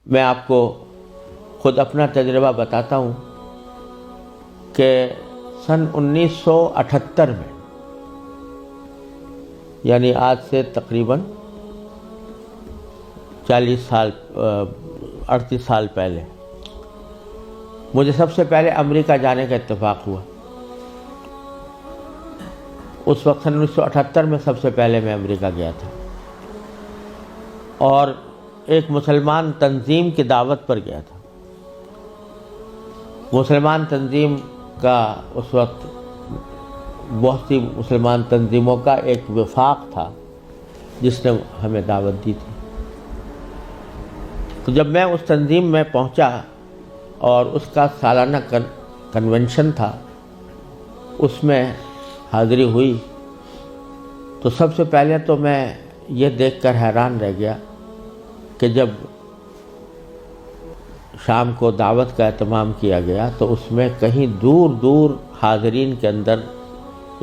میں آپ کو خود اپنا تجربہ بتاتا ہوں کہ سن 1978 میں، یعنی آج سے تقریباً 38 سال پہلے مجھے سب سے پہلے امریکہ جانے کا اتفاق ہوا۔ اس وقت سن 1978 میں سب سے پہلے میں امریکہ گیا تھا، اور ایک مسلمان تنظیم کی دعوت پر گیا تھا۔ مسلمان تنظیم کا اس وقت بہت سی مسلمان تنظیموں کا ایک وفاق تھا جس نے ہمیں دعوت دی تھی۔ تو جب میں اس تنظیم میں پہنچا اور اس کا سالانہ کنونشن تھا، اس میں حاضری ہوئی، تو سب سے پہلے تو میں یہ دیکھ کر حیران رہ گیا کہ جب شام کو دعوت کا اہتمام کیا گیا تو اس میں کہیں دور دور حاضرین کے اندر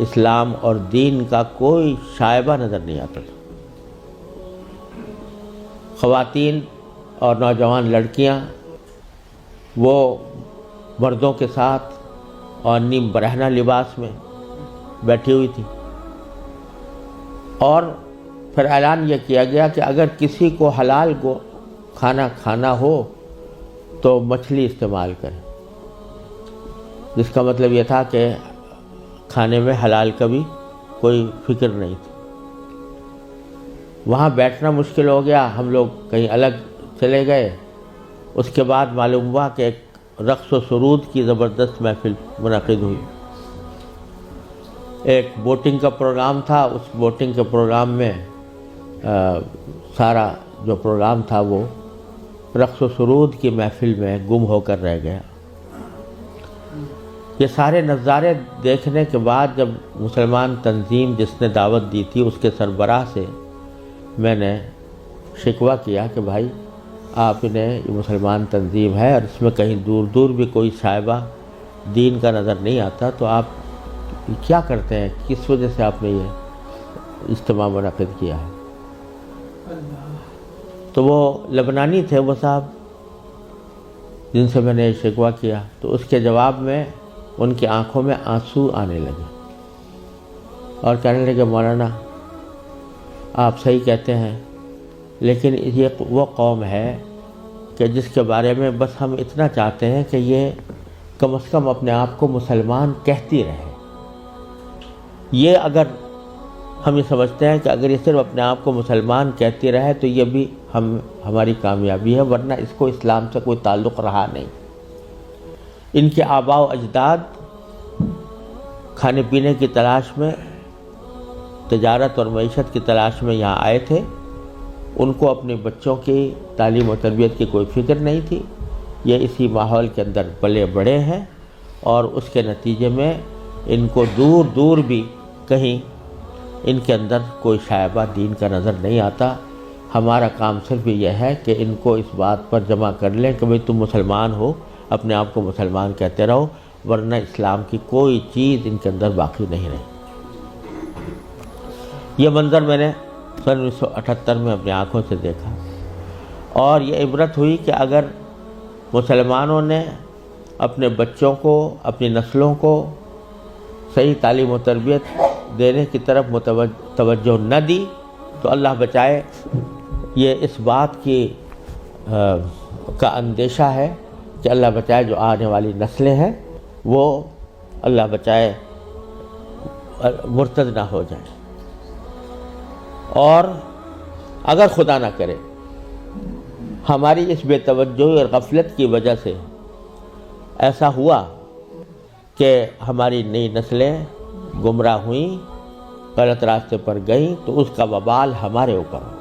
اسلام اور دین کا کوئی شائبہ نظر نہیں آتا تھا۔ خواتین اور نوجوان لڑکیاں وہ مردوں کے ساتھ اور نیم برہنہ لباس میں بیٹھی ہوئی تھی، اور پھر اعلان یہ کیا گیا کہ اگر کسی کو حلال کو کھانا کھانا ہو تو مچھلی استعمال کریں، جس کا مطلب یہ تھا کہ کھانے میں حلال کا بھی کوئی فکر نہیں تھی۔ وہاں بیٹھنا مشکل ہو گیا، ہم لوگ کہیں الگ چلے گئے۔ اس کے بعد معلوم ہوا کہ ایک رقص و سرود کی زبردست محفل منعقد ہوئی۔ ایک بوٹنگ کا پروگرام تھا، اس بوٹنگ کے پروگرام میں سارا جو پروگرام تھا وہ رقص و سرود کی محفل میں گم ہو کر رہ گیا۔ یہ سارے نظارے دیکھنے کے بعد جب مسلمان تنظیم جس نے دعوت دی تھی اس کے سربراہ سے میں نے شکوہ کیا کہ بھائی آپ انہیں یہ مسلمان تنظیم ہے اور اس میں کہیں دور دور بھی کوئی شائبہ دین کا نظر نہیں آتا، تو آپ کیا کرتے ہیں، کس وجہ سے آپ نے یہ اجتماع منعقد کیا ہے؟ تو وہ لبنانی تھے وہ صاحب جن سے میں نے شکوہ کیا، تو اس کے جواب میں ان کی آنکھوں میں آنسو آنے لگے اور کہنے لگے مولانا آپ صحیح کہتے ہیں، لیکن یہ وہ قوم ہے کہ جس کے بارے میں بس ہم اتنا چاہتے ہیں کہ یہ کم از کم اپنے آپ کو مسلمان کہتی رہے۔ یہ اگر ہم یہ سمجھتے ہیں کہ اگر یہ صرف اپنے آپ کو مسلمان کہتی رہے تو یہ بھی ہماری کامیابی ہے، ورنہ اس کو اسلام سے کوئی تعلق رہا نہیں۔ ان کے آباء و اجداد کھانے پینے کی تلاش میں، تجارت اور معیشت کی تلاش میں یہاں آئے تھے، ان کو اپنے بچوں کی تعلیم و تربیت کی کوئی فکر نہیں تھی۔ یہ اسی ماحول کے اندر پلے بڑے ہیں، اور اس کے نتیجے میں ان کو دور دور بھی کہیں ان کے اندر کوئی شائبہ دین کا نظر نہیں آتا۔ ہمارا کام صرف یہ ہے کہ ان کو اس بات پر جمع کر لیں کہ بھئی تم مسلمان ہو، اپنے آپ کو مسلمان کہتے رہو، ورنہ اسلام کی کوئی چیز ان کے اندر باقی نہیں رہی۔ یہ منظر میں نے سن 1978 میں اپنی آنکھوں سے دیکھا، اور یہ عبرت ہوئی کہ اگر مسلمانوں نے اپنے بچوں کو، اپنی نسلوں کو صحیح تعلیم و تربیت دینے کی طرف توجہ نہ دی تو اللہ بچائے یہ اس بات کی کا اندیشہ ہے کہ اللہ بچائے جو آنے والی نسلیں ہیں وہ اللہ بچائے مرتد نہ ہو جائیں، اور اگر خدا نہ کرے ہماری اس بے توجہی اور غفلت کی وجہ سے ایسا ہوا کہ ہماری نئی نسلیں گمراہ ہوئیں، غلط راستے پر گئیں، تو اس کا وبال ہمارے اوپر ہو،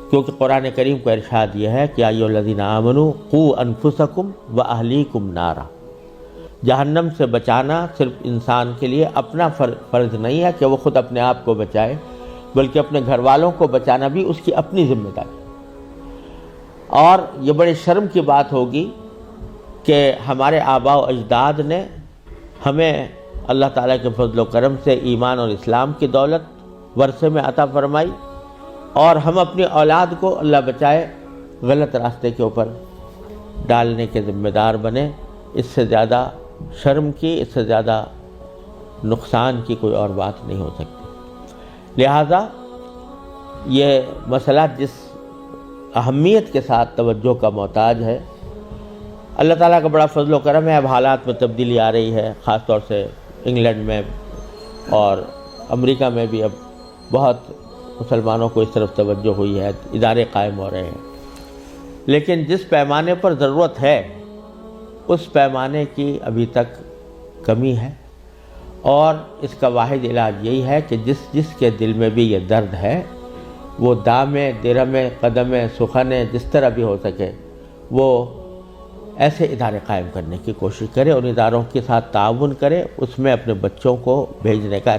کیونکہ قرآن کریم کا ارشاد یہ ہے کہ یا ایھا الذین آمنوا قوا انفسکم واہلیکم نارا۔ جہنم سے بچانا صرف انسان کے لیے اپنا فرض نہیں ہے کہ وہ خود اپنے آپ کو بچائے، بلکہ اپنے گھر والوں کو بچانا بھی اس کی اپنی ذمہ داری۔ اور یہ بڑے شرم کی بات ہوگی کہ ہمارے آباء و اجداد نے ہمیں اللہ تعالیٰ کے فضل و کرم سے ایمان اور اسلام کی دولت ورثے میں عطا فرمائی، اور ہم اپنی اولاد کو اللہ بچائے غلط راستے کے اوپر ڈالنے کے ذمہ دار بنے۔ اس سے زیادہ شرم کی، اس سے زیادہ نقصان کی کوئی اور بات نہیں ہو سکتی۔ لہٰذا یہ مسئلہ جس اہمیت کے ساتھ توجہ کا محتاج ہے، اللہ تعالیٰ کا بڑا فضل و کرم ہے، اب حالات میں تبدیلی آ رہی ہے، خاص طور سے انگلینڈ میں اور امریکہ میں بھی اب بہت مسلمانوں کو اس طرف توجہ ہوئی ہے، ادارے قائم ہو رہے ہیں، لیکن جس پیمانے پر ضرورت ہے اس پیمانے کی ابھی تک کمی ہے، اور اس کا واحد علاج یہی ہے کہ جس کے دل میں بھی یہ درد ہے وہ دامے درہمے قدمے سخنے جس طرح بھی ہو سکے وہ ایسے ادارے قائم کرنے کی کوشش کرے، ان اداروں کے ساتھ تعاون کرے، اس میں اپنے بچوں کو بھیجنے کا